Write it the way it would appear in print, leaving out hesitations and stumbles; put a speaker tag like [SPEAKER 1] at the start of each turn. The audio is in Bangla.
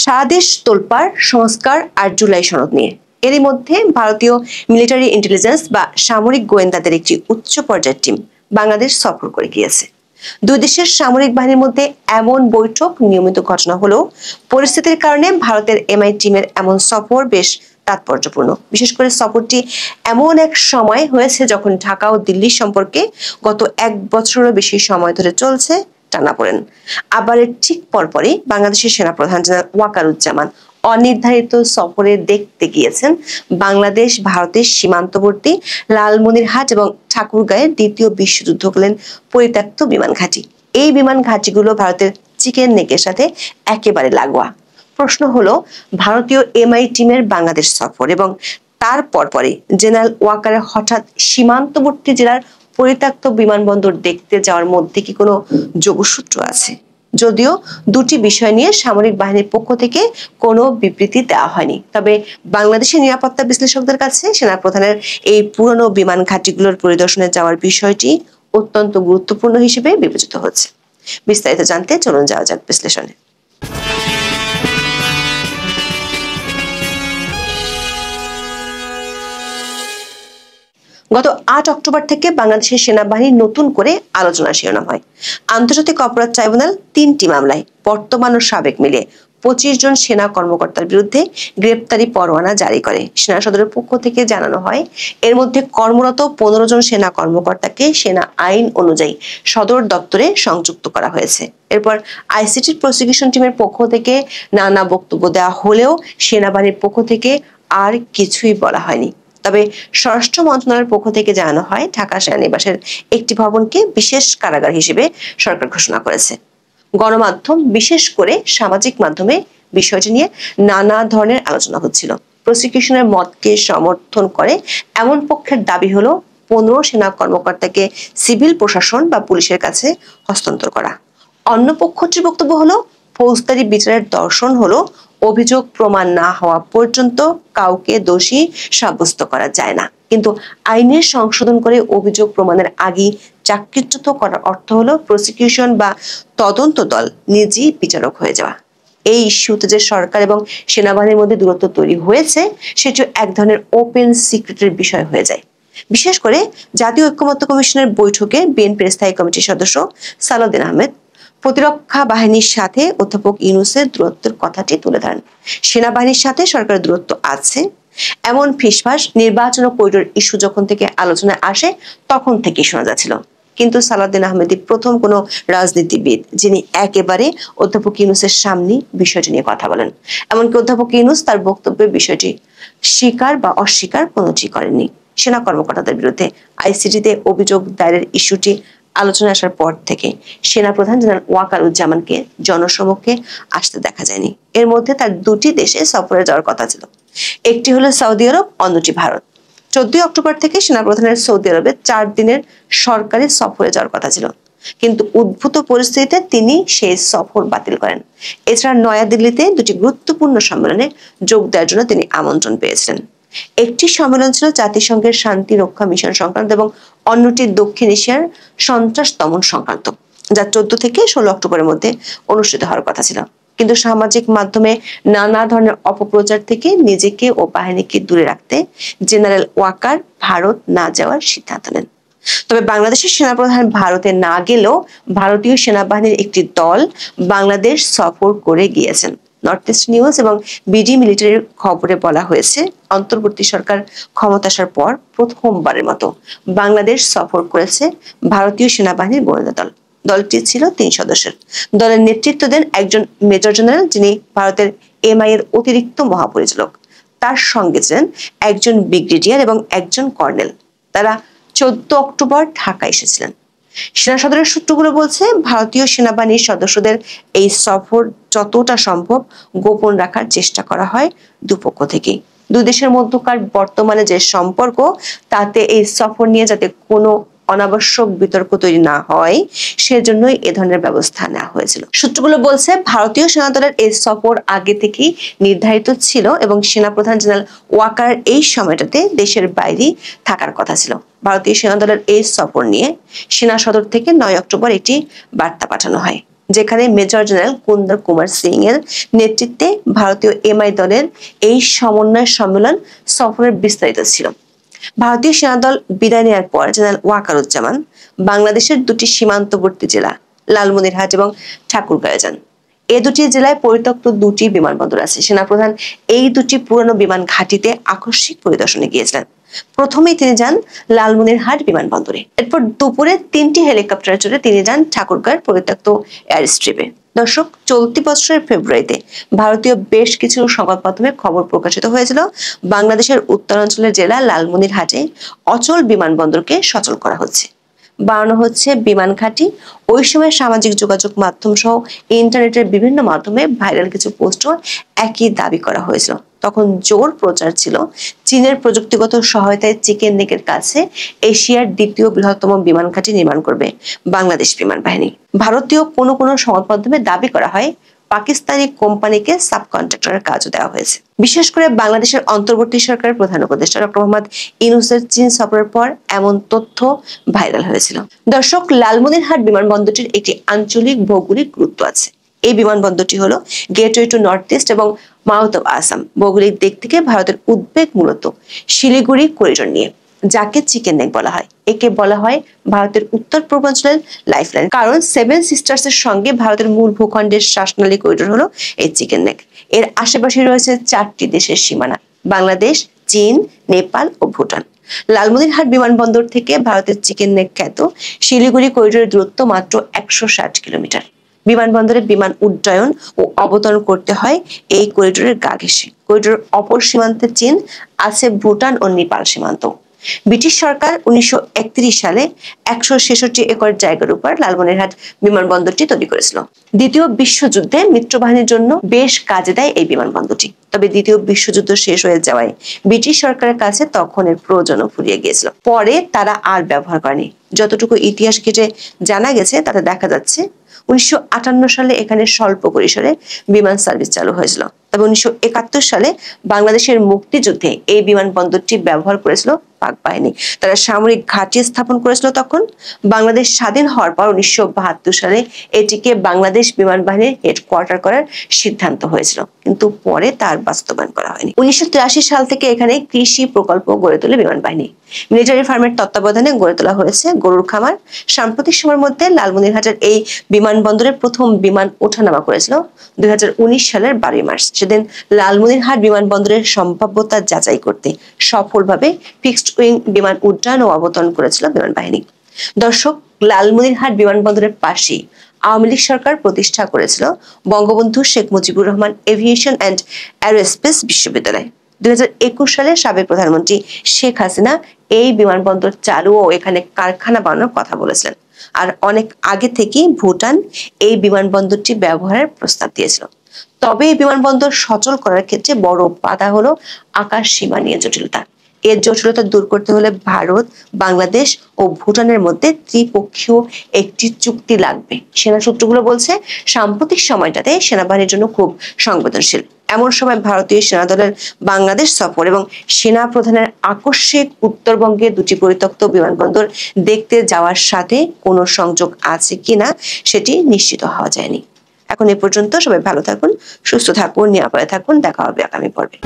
[SPEAKER 1] সারা দেশ তোলপাড় সংস্কার আর জুলাই সনদ নিয়ে। এরই মধ্যে ভারতীয় মিলিটারি ইন্টেলিজেন্স বা সামরিক গোয়েন্দাদের একটি উচ্চ পর্যায়ের টিম বাংলাদেশ সফর করে গিয়েছে। দুই দেশের সামরিক বাহিনীর মধ্যে এমন বৈঠক নিয়মিত ঘটনা হলেও পরিস্থিতির কারণে ভারতের এমআই টিমের এমন সফর বেশ তাৎপর্যপূর্ণ। বিশেষ করে সফরটি এমন এক সময় হয়েছে যখন ঢাকা ও দিল্লির সম্পর্কে গত 1 বছরেরও বেশি সময় ধরে চলছে টানাপোড়েন। আবার এর ঠিক পরপরই বাংলাদেশের সেনাপ্রধান জেনারেল ওয়াকারুজ্জামান অনির্ধারিত সফরে দেখতে গিয়েছেন বাংলাদেশ ভারতের সীমান্তবর্তী লালমনিরহাট এবং ঠাকুরগাঁয়ের দ্বিতীয় বিশ্বযুদ্ধকালীন পরিত্যক্ত বিমান ঘাঁটি। এই বিমান ঘাঁটিগুলো ভারতের চিকেন নেকের সাথে একেবারে লাগোয়া। প্রশ্ন হলো, ভারতীয় এমআই টিমের বাংলাদেশ সফর এবং তার পরপরই জেনারেল ওয়াকারের হঠাৎ সীমান্তবর্তী জেলার পরিত্যক্ত বিমানবন্দর দেখতে যাওয়ার মধ্যে কি কোনো যোগসূত্র আছে? যদিও দুটি বিষয় নিয়ে সামরিক বাহিনীর পক্ষ থেকে কোনো বিবৃতি দেওয়া হয়নি, তবে বাংলাদেশের নিরাপত্তা বিশ্লেষকদের কাছে সেনাপ্রধানের এই পুরনো বিমান ঘাঁটিগুলোর পরিদর্শনে যাওয়ার বিষয়টি অত্যন্ত গুরুত্বপূর্ণ হিসেবে বিবেচিত হচ্ছে। বিস্তারিত জানতে চলুন যাওয়া যাক বিশ্লেষণে। গত 8 অক্টোবর থেকে বাংলাদেশের সেনাবাহিনী নতুন করে আলোচনা শিরোনাম হয়। আন্তর্জাতিক অপরাধ ট্রাইব্যুনাল 3টি মামলায় বর্তমান ও সাবেক মিলে 25 জন সেনা কর্মকর্তার বিরুদ্ধে গ্রেপ্তারি পরোয়ানা জারি করে। সেনা সদরের পক্ষ থেকে জানানো হয়, এর মধ্যে কর্মরত 15 জন সেনা কর্মকর্তাকে সেনা আইন অনুযায়ী সদর দপ্তরে সংযুক্ত করা হয়েছে। এরপর আইসিটির প্রসিকিউশন টিমের পক্ষ থেকে নানা বক্তব্য দেওয়া হলেও সেনাবাহিনীর পক্ষ থেকে আর কিছুই বলা হয়নি। তবে স্বরাষ্ট্র মন্ত্রণালয়ের পক্ষ থেকে জানানো হয়, ঢাকা সেনানিবাসের একটি ভবনকে বিশেষ কারাগার হিসেবে সরকার ঘোষণা করেছে। গণমাধ্যম, বিশেষ করে সামাজিক মাধ্যমে বিষয়টি নিয়ে নানা ধরনের আলোচনা হচ্ছিল। প্রসিকিউশনের মতকে সমর্থন করে এমন পক্ষের দাবি হলো 15 সেনা কর্মকর্তাকে সিভিল প্রশাসন বা পুলিশের কাছে হস্তান্তর করা। অন্য পক্ষটির বক্তব্য হলো, ফৌজদারি বিচারের দর্শন হলো অভিযোগ প্রমাণ না হওয়া পর্যন্ত কাউকে দোষী সাব্যস্ত করা যায় না, কিন্তু আইনের সংশোধন করে অভিযোগ প্রমাণের আগেই চাকরিচ্যুত করার অর্থ হলো প্রসিকিউশন বা তদন্ত দল নিজেই বিচারক হয়ে যাওয়া। এই ইস্যুতে যে সরকার এবং সেনাবাহিনীর মধ্যে দূরত্ব তৈরি হয়েছে, সেটি এক ধরনের ওপেন সিক্রেটের বিষয় হয়ে যায়। বিশেষ করে জাতীয় ঐক্যমত্য কমিশনের বৈঠকে বিএনপির স্থায়ী কমিটির সদস্য সালাউদ্দিন আহমেদ প্রতিরক্ষা বাহিনীর সাথে অধ্যাপক ইউনূসের দূরত্বের কথাটি তুলে ধরেন। সেনাবাহিনীর সাথে সরকারের দূরত্ব আছে এমন ফিসফাস নির্বাচন ও করিডোর ইস্যু যখন থেকে আলোচনায় আসে তখন থেকেই শোনা যাচ্ছিল। কিন্তু সালাউদ্দিন আহমেদই প্রথম কোনো রাজনীতিবিদ যিনি একেবারে অধ্যাপক ইউনূসের সামনে বিষয়টি নিয়ে কথা বলেন। এমনকি অধ্যাপক ইউনূস তার বক্তব্যে বিষয়টি স্বীকার বা অস্বীকার কোনোটি করেননি। সেনা কর্মকর্তাদের বিরুদ্ধে আইসিটিতে অভিযোগ দায়েরের ইস্যুটি আলোচনায় আসার পর থেকে সেনাপ্রধান জেনারেল ওয়াকারুজ্জামানকে জনসমক্ষে আসতে দেখা যায়নি। এর মধ্যে তার দুটি দেশে সফরে যাওয়ার কথা ছিল, একটি হলো সৌদি আরব, অন্যটি ভারত। 14 অক্টোবর থেকে সেনাপ্রধানের সৌদি আরবে 4 দিনের সরকারি সফরে যাওয়ার কথা ছিল, কিন্তু উদ্ভূত পরিস্থিতিতে তিনি সেই সফর বাতিল করেন। এছাড়া নয়াদিল্লিতে দুটি গুরুত্বপূর্ণ সম্মেলনে যোগ দেওয়ার জন্য তিনি আমন্ত্রণ পেয়েছিলেন। একটি সম্মেলন ছিল জাতিসংঘের শান্তি রক্ষা মিশন সংক্রান্ত এবং অন্যটি দক্ষিণ এশিয়ার সন্ত্রাস দমন সংক্রান্ত, যা 14 থেকে 16 অক্টোবরের মধ্যে অনুষ্ঠিত হওয়ার কথা ছিল। কিন্তু সামাজিক মাধ্যমে নানা ধরনের অপপ্রচার থেকে নিজেকে ও বাহিনীকে দূরে রাখতে জেনারেল ওয়াকার ভারত না যাওয়ার সিদ্ধান্ত নেন। তবে বাংলাদেশের সেনাপ্রধান ভারতে না গেলেও ভারতীয় সেনাবাহিনীর একটি দল বাংলাদেশ সফর করে গিয়েছেন। নর্থ ইস্ট নিউজ এবং বিডি মিলিটারির খবরে বলা হয়েছে, অন্তর্বর্তী সরকার ক্ষমতা আসার পর প্রথমবারের মতো বাংলাদেশ সফর করেছে ভারতীয় সেনাবাহিনীর গোয়েন্দা দল। দলটি ছিল 3 সদস্যের। দলের নেতৃত্ব দেন একজন মেজর জেনারেল, যিনি ভারতের এমআই এর অতিরিক্ত মহাপরিচালক। তার সঙ্গে ছিলেন একজন ব্রিগেডিয়ার এবং একজন কর্নেল। তারা 14 অক্টোবর ঢাকা এসেছিলেন। সেনা সদরের সূত্রগুলো বলছে, ভারতীয় সেনাবাহিনীর সদস্যদের এই সফর যতটা সম্ভব গোপন রাখার চেষ্টা করা হয় দুপক্ষ থেকেই। দুই দেশের মধ্যকার বর্তমানে যে সম্পর্ক, তাতে এই সফর নিয়ে যাতে কোনো অনাবশ্যক বিতর্ক তৈরি না হয়, সেজন্যই এ ধরনের ব্যবস্থা নেওয়া হয়েছিল। সূত্রগুলো বলছে, ভারতীয় সেনাদলের এই সফর আগে থেকেই নির্ধারিত ছিল এবং সেনাপ্রধান জেনারেল ওয়াকার এই সময়টাতে দেশের বাইরে থাকার কথা ছিল। ভারতীয় সেনাদলের এই সফর নিয়ে সেনা সদর থেকে 9 অক্টোবর একটি বার্তা পাঠানো হয়। যেখানে মেজর জেনারেল কুন্দর কুমার সিং এর নেতৃত্বে ভারতীয় এমআই দলের এই সমন্বয় সম্মেলন সফরের বিস্তারিত ছিল। ভারতীয় সেনাদল বিদায় নেওয়ার পর জেনারেল ওয়াকারুজ্জামান বাংলাদেশের দুটি সীমান্তবর্তী জেলা লালমনিরহাট এবং ঠাকুরগাঁয়ে যান। এই দুটি জেলায় পরিত্যক্ত দুটি বিমানবন্দর আছে। সেনাপ্রধান এই দুটি পুরনো বিমান ঘাঁটিতে আকস্মিক পরিদর্শনে গিয়েছিলেন। প্রথমেই তিনি যান লালমনিরহাট বিমানবন্দরে, এরপর দুপুরে 3টি হেলিকপ্টারে চড়ে তিনি যান ঠাকুরগাঁয়ের পরিত্যক্ত এয়ার স্ট্রিপে। দর্শক, চলতি বছরের ফেব্রুয়ারিতে ভারতীয় বেশ কিছু সংবাদ মাধ্যমে খবর প্রকাশিত হয়েছিল বাংলাদেশের উত্তরাঞ্চলের জেলা লালমনিরহাটে অচল বিমানবন্দরকে সচল করা হচ্ছে, বাড়ানো হচ্ছে বিমান ঘাঁটি। ওই সময় সামাজিক যোগাযোগ মাধ্যম সহ ইন্টারনেটের বিভিন্ন মাধ্যমে ভাইরাল কিছু পোস্টও একই দাবি করা হয়েছিল। তখন জোর প্রচার ছিল চীনের প্রযুক্তিগত সহায়তায় চিকেন নেকের কাছে এশিয়ার দ্বিতীয় বৃহত্তম বিমান ঘাঁটি নির্মাণ করবে বাংলাদেশ বিমান বাহিনী। ভারতীয় কোনো কোনো সংবাদ মাধ্যমে দাবি করা হয় পাকিস্তানি কোম্পানিকে সাব কন্ট্রাক্টরের কাজও দেওয়া হয়েছে। বিশেষ করে বাংলাদেশের অন্তর্বর্তী সরকারের প্রধান উপদেষ্টা ডক্টর মোহাম্মদ ইউনূসের চীন সফরের পর এমন তথ্য ভাইরাল হয়েছিল। দর্শক, লালমনিরহাট বিমানবন্দরটির একটি আঞ্চলিক ভৌগোলিক গুরুত্ব আছে। এই বিমানবন্দরটি হলো গেটওয়ে টু নর্থ ইস্ট এবং মাউথ অফ আসাম। ভৌগোলিক দিক থেকে ভারতের উদ্বেগ মূলত শিলিগুড়ি করিডোর নিয়ে, যাকে চিকেন নেক বলা হয়। একে বলা হয় ভারতের উত্তর পূর্বাঞ্চলের লাইফলাইন, কারণ 7 সিস্টার্স এর সঙ্গে ভারতের মূল ভূখণ্ডের শ্বাসনালী করিডোর হলো এই চিকেন নেক। এর আশেপাশে রয়েছে 4টি দেশের সীমানা: বাংলাদেশ, চীন, নেপাল ও ভুটান। লালমনিরহাট বিমানবন্দর থেকে ভারতের চিকেন নেক খ্যাত শিলিগুড়ি করিডোরের দূরত্ব মাত্র 160 কিলোমিটার। বিমানবন্দরে বিমান উড্ডয়ন ও অবতরণ করতে হয় এই করিডোরের গা ঘেঁষে। করিডোরের অপর সীমান্তে চীন, আছে ভুটান ও নেপাল সীমান্ত। ব্রিটিশ সরকার 1931 সালে 166 একর জায়গার উপর লালমনিরহাট বিমানবন্দরটি তৈরি করেছিল। দ্বিতীয় বিশ্বযুদ্ধে মিত্রবাহিনীর জন্য বেশ কাজে দেয় এই বিমানবন্দরটি। তবে দ্বিতীয় বিশ্বযুদ্ধ শেষ হয়ে যাওয়ায় ব্রিটিশ সরকারের কাছে তখন এর প্রয়োজনও ফুরিয়ে গিয়েছিল। পরে তারা আর ব্যবহার করেনি। যতটুকু ইতিহাস ঘেঁটে জানা গেছে তাতে দেখা যাচ্ছে 1958 সালে এখানে স্বল্প পরিসরে বিমান সার্ভিস চালু হয়েছিল। তবে 1971 সালে বাংলাদেশের মুক্তিযুদ্ধে এই বিমানবন্দরটি ব্যবহার করেছিল পাক বাহিনী। তারা সামরিক ঘাঁটি স্থাপন করেছিল। তখন বাংলাদেশ স্বাধীন হওয়ার পর 1972 সালে এটিকে বাংলাদেশ বিমান বাহিনীর হেডকোয়ার্টার করার সিদ্ধান্ত হয়েছিল, কিন্তু পরে তার বাস্তবায়ন করা হয়নি। 1983 সাল থেকে এখানে কৃষি প্রকল্প গড়ে তোলে বিমান বাহিনী। মিলিটারি ফার্মের তত্ত্বাবধানে গড়ে তোলা হয়েছে গরুর খামার। সাম্প্রতিক সময়ের মধ্যে লালমনিরহাটের এই বিমানবন্দরে প্রথম বিমান ওঠানামা করেছিল 2019 সালের 12 মার্চ। সেদিন লালমনিরহাট বিমানবন্দরের সম্ভাব্যতা যাচাই করতে সফলভাবে ফিক্সড উইং বিমান উড্ডয়ন ও অবতরণ করেছিল বিমান বাহিনী। দর্শক, লালমনিরহাট বিমানবন্দরের পাশেই আওয়ামী লীগ সরকার প্রতিষ্ঠা করেছিল Bangabandhu Sheikh Mujibur Rahman aviation and aerospace বিশ্ববিদ্যালয়। 2021 সালে সাবেক প্রধানমন্ত্রী শেখ হাসিনা এই বিমানবন্দর চালু ও এখানে কারখানা বানানোর কথা বলেছিলেন। আর অনেক আগে থেকেই ভুটান এই বিমানবন্দরটি ব্যবহারের প্রস্তাব দিয়েছিল। তবে এই বিমানবন্দর সচল করার ক্ষেত্রে বড় বাধা হলো আকাশ সীমা নিয়ে জটিলতা। এর জটিলতা দূর করতে হলে ভারত, বাংলাদেশ ও ভুটানের মধ্যে ত্রিপক্ষীয় একটি চুক্তি লাগবে। সেনা সূত্রগুলো বলছে সাম্প্রতিক সময়টাতে সেনাবাহিনীর জন্য খুব সংবেদনশীল। এমন সময় ভারতীয় সেনাদলের বাংলাদেশ সফর এবং সেনা প্রধানের আকস্মিক উত্তরবঙ্গে দুটি পরিত্যক্ত বিমানবন্দর দেখতে যাওয়ার সাথে কোনো সংযোগ আছে কিনা সেটি নিশ্চিত হওয়া যায়নি। এখন এ পর্যন্ত। সবাই ভালো থাকুন, সুস্থ থাকুন, নিরাপদে থাকুন। দেখা হবে আগামী পর্বে।